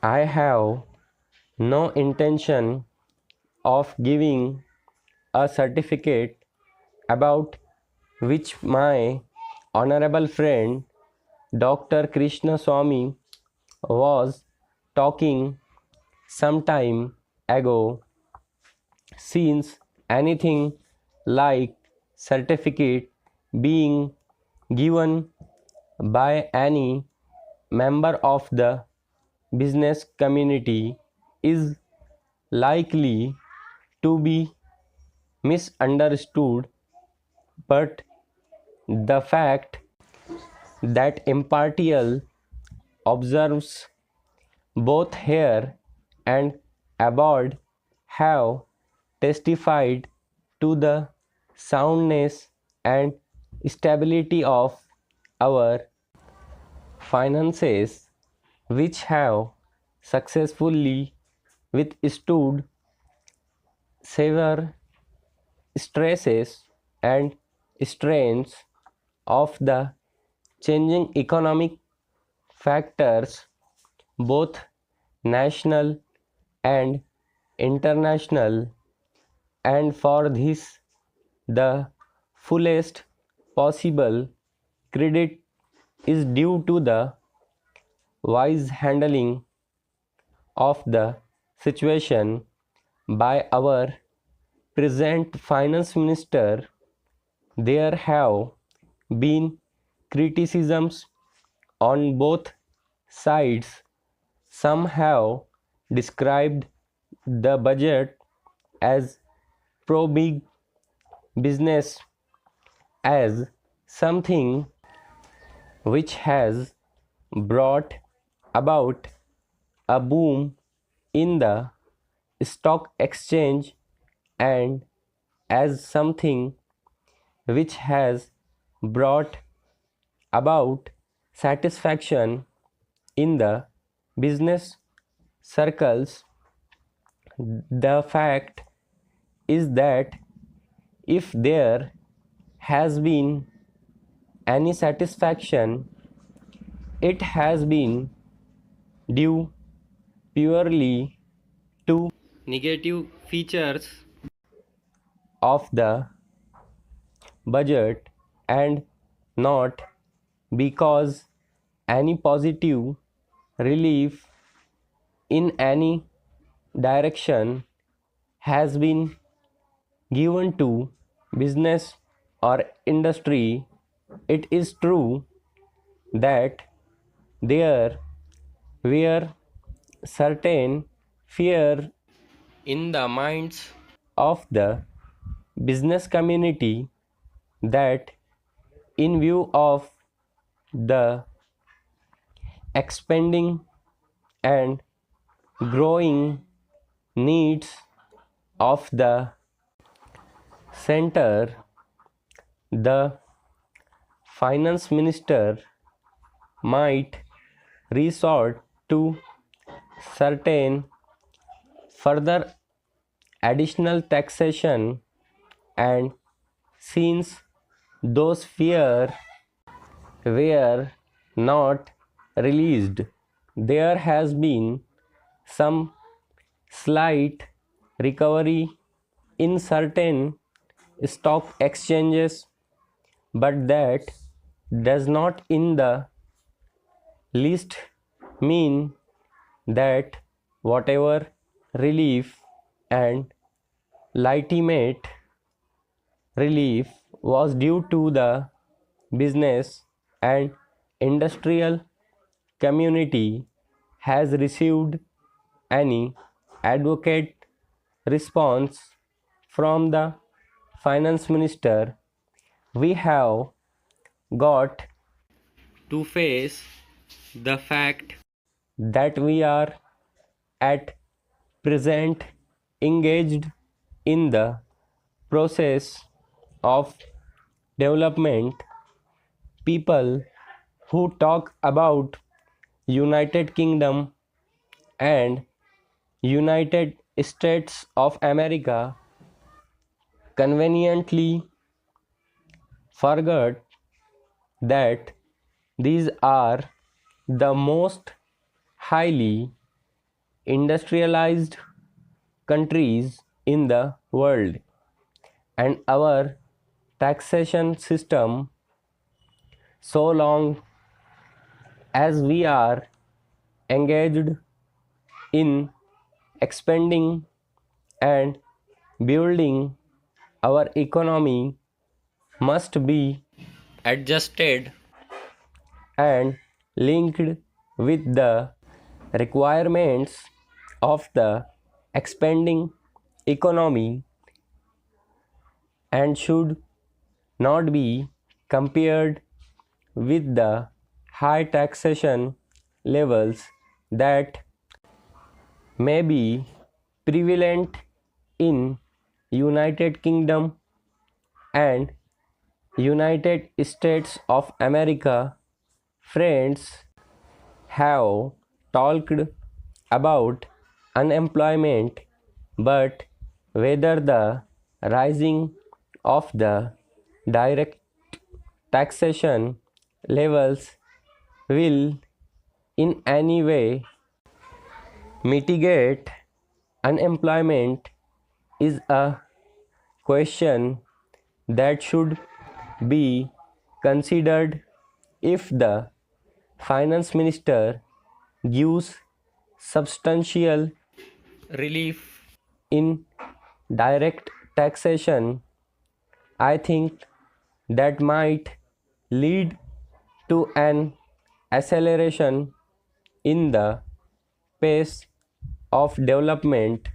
I have no intention of giving a certificate about which my honorable friend Dr. Krishna Swami was talking some time ago, since anything like certificate being given by any member of the business community is likely to be misunderstood, but the fact that impartial observes both here and abroad have testified to the soundness and stability of our finances, which have successfully withstood severe stresses and strains of the changing economic factors, both national and international, and for this the fullest possible credit is due to the wise handling of the situation by our present finance minister. There have been criticisms on both sides. Some have described the budget as pro big business, as something which has brought about a boom in the stock exchange, and as something which has brought about satisfaction in the business circles. The fact is that if there has been any satisfaction, it has been due purely to negative features of the budget, and not because any positive relief in any direction has been given to business or industry. It is true that there were certain fear in the minds of the business community that, in view of the expanding and growing needs of the center, the finance minister might resort to certain further additional taxation, and since those fears were not released, there has been some slight recovery in certain stock exchanges, but that does not in the least mean that whatever relief and legitimate relief was due to the business and industrial community has received any advocate response from the finance minister. We have got to face the fact that we are at present engaged in the process of development. People who talk about United Kingdom and United States of America conveniently forget that these are the most highly industrialized countries in the world, and our taxation system, so long as we are engaged in expanding and building our economy, must be adjusted and linked with the requirements of the expanding economy, and should not be compared with the high taxation levels that may be prevalent in United Kingdom and United States of America. Friends have talked about unemployment, but whether the rising of the direct taxation levels will in any way mitigate unemployment is a question that should be considered if the finance minister gives substantial relief in direct taxation. I think that might lead to an acceleration in the pace of development